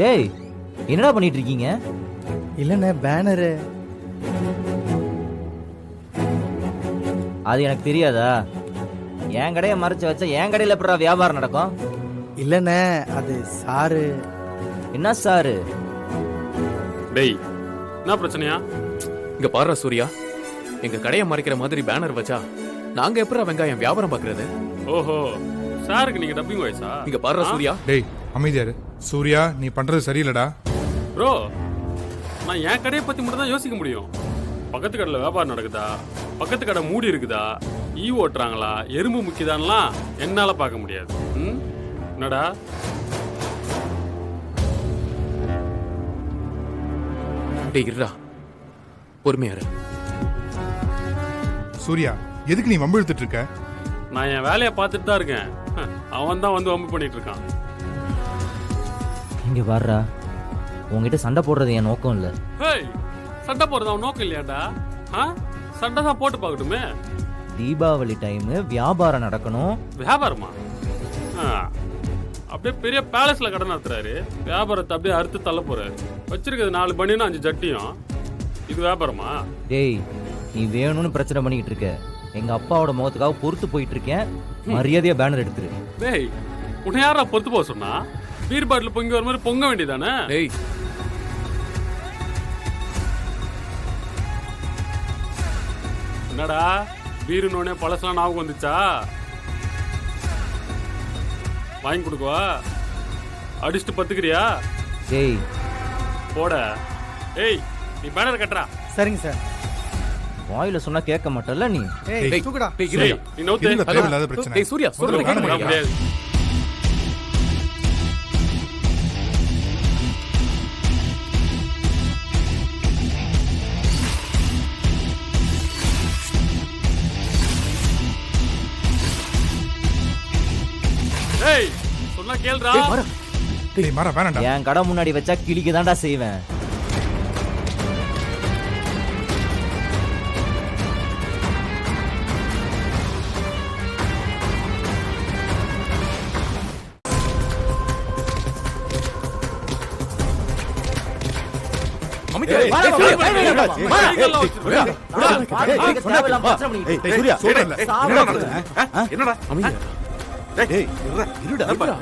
டேய் என்னடா பண்ணிட்டு இருக்கீங்க? இல்லைண்ணே பேனரு. அது எனக்கு தெரியாதா? என் கடையை மறைச்சு வச்சா என் கடையில் எப்படா வியாபாரம் நடக்கும்? இல்லைண்ணே அது சாரு. என்ன சாரு? டேய் என்ன பிரச்சனையா? இங்க பாரு சூர்யா, எங்க கடையை மறைக்கிற மாதிரி பேனர் வச்சா நாங்க எப்பறம் வெங்காயம் வியாபாரம் பாக்குறது? ஓஹோ, சாருக்கு நீங்க டப்பிங் வாய்ஸா? இங்க பாரு சூர்யா. டேய் அமைதியாரு. சூர்யா நீ பண்றது சரியில்லடா. ப்ரோ, நான் என் கடையை பத்தி மட்டும் தான் யோசிக்க முடியும். பக்கத்து கடையில் வியாபாரம் நடக்குதா, பக்கத்து கடை மூடி இருக்குதா, ஈ ஓட்டுறாங்களா, எறும்பு முக்கியதான்லாம் என்னால பார்க்க முடியாது. என்னடா டேய் இருடா, பொறுமையா இரு. சூர்யா எதுக்கு நீ வம்பு இழுத்துட்டு இருக்க? நான் என் வேலையை பார்த்துட்டு தான் இருக்கேன். அவன் தான் வந்து வம்பு பண்ணிட்டு இருக்கான். இங்க பாருடா, உங்ககிட்ட சண்டை போடுறது என் நோக்கம் இல்லை. ஹேய், சண்டை போடுறது அவன் நோக்கம் இல்லையாடா? சண்டை தான் போட்டு பார்க்கட்டுமே. தீபாவளி டைமு வியாபாரம் நடக்கணும். வியாபாரமா? அப்படியே பெரிய பேலஸ்ல கடை நடத்துறாரு, வியாபாரத்தை அப்படியே அறுத்து தள்ள போறாரு. வச்சிருக்கிறது 4 பனியனும் 5 ஜட்டியும். இது வியாபாரமா? டேய் நீ வேணும்னு பிரச்சனை பண்ணிக்கிட்டு இருக்க. எங்க அப்பாவோட முகத்துக்காக பொறுத்து போயிட்டு இருக்கேன். மரியாதையா பேனர் எடுத்துரு. டேய் உன்னை யாரா பொறுத்து போக சொன்னா? பீர் பாட்டில் பொங்கி வர மாதிரி பொங்க வேண்டியதானே? டேய் என்னடா பீருன்னொடனே பழசெல்லாம் ஞாபகம் வந்துச்சா? வாங்கி கொடுக்குவா? அடிச்சுட்டு பத்துக்கிறியா? டேய் போட. ஏய் நீ பேனர் கட்டுறா. சரிங்க சார். வாயில சொன்னா கேட்க மாட்டல்ல நீ. ஏய் தூக்குடா. டேய் ஏய், இருடா. நீ நவுத்து. என்ன தேவையில்லாத பிரச்சனை? டேய் சூர்யா, சொல்றது முதல்ல கேட்க வேணாம். மாட்டியா? முடியாது. ஏய் சொன்னா கேளுடா. டேய் மாறா. டேய் மாறா வேணாம்டா. என் கடை முன்னாடி வச்சா கிளிக்கு தான்டா செய்வேன். அமைதியா இரு. மாறா, டேய், மாறா, சூர்யா, மாறா, டேய், மாறா. கைகளை வச்சிருக்கா. தேவையில்லாம பிரச்சனை பண்ணிக்கிட்டு இருக்க. டேய் சூர்யா சொல்றேன்ல. என்னடா அமைதியா இரு. டேய் இருடா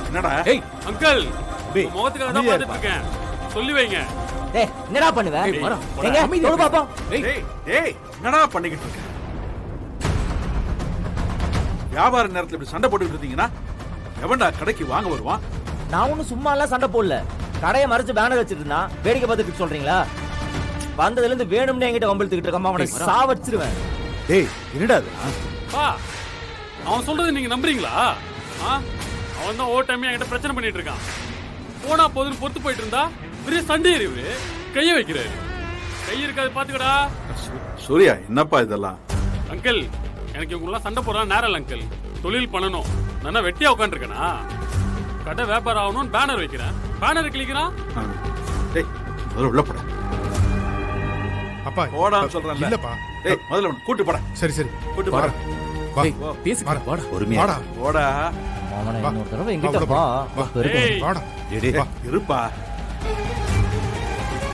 என்னடா ஏய் அங்கிள் டேய், உங்க முகத்துக்காக தான் அமைதியா பார்த்துட்டு இருக்கேன். சொல்லி வைங்க. டேய் என்னடா பண்ணுவ? டேய் மாறா. எங்க அமைதியா சொல்லு பாப்போம். டேய் டேய் டேய் என்னடா பண்ணிக்கிட்டு இருக்க? வியாபார நேரத்துல இப்படி சண்டை போட்டுக்கிட்டு இருந்தீங்கன்னா எவன்டா கடைக்கு வாங்க வருவான்? நான் ஒன்னும் சும்மா எல்லாம் சண்டை போடல. கடையை மறைச்சு பேனர் வச்சிட்டு இருந்தா வேடிக்கை பார்த்துட்டு சொல்றீங்களா? வந்ததுல இருந்து வேணும்னு என்கிட்ட வம்பிழுத்துக்கிட்டு இருக்க. அவனை சாவடிச்சிருவேன். டேய் என்னடா இது? பா அவன் சொல்றது நீங்க நம்புறீங்களா? அவன் தான் ஓவர் டைம் என்கிட்ட பிரச்சனை பண்ணிட்டு இருக்கான். போனா போதுன்னு பொறுத்து போயிட்டு இருந்தா பெரிய சண்டை எறிவு கைய வைக்கிறாரு. கை இருக்காது பாத்துக்கடா. சூர்யா என்னப்பா இதெல்லாம்? அங்கிள் எனக்கு இவங்கெல்லாம் சண்டை போடுறான் நேரம் இல்லை அங்கிள். தொழில் பண்ணணும். நான் வெட்டியா உட்காந்துருக்கேனா? கடை வியாபாரம் ஆகணும்னு பேனர் வைக்கிறேன். பேனர் கிளிக்கிறான். டேய் முதல்ல உள்ள போடா. அப்பா போடான்னு சொல்றேன்ல. இல்லப்பா. டேய் முதல்ல உன்னை கூட்டு போடா. சரி சரி கூட்டு வாடா. போடா. வா டேய் பேசிக்கலாம் வாடா. வாடா. போடா. அவனை வா. இன்னொரு தடவை வா, எங்கிட்ட உள்ள வா. ஏய். வாடா. டேய் வா. இருப்பா.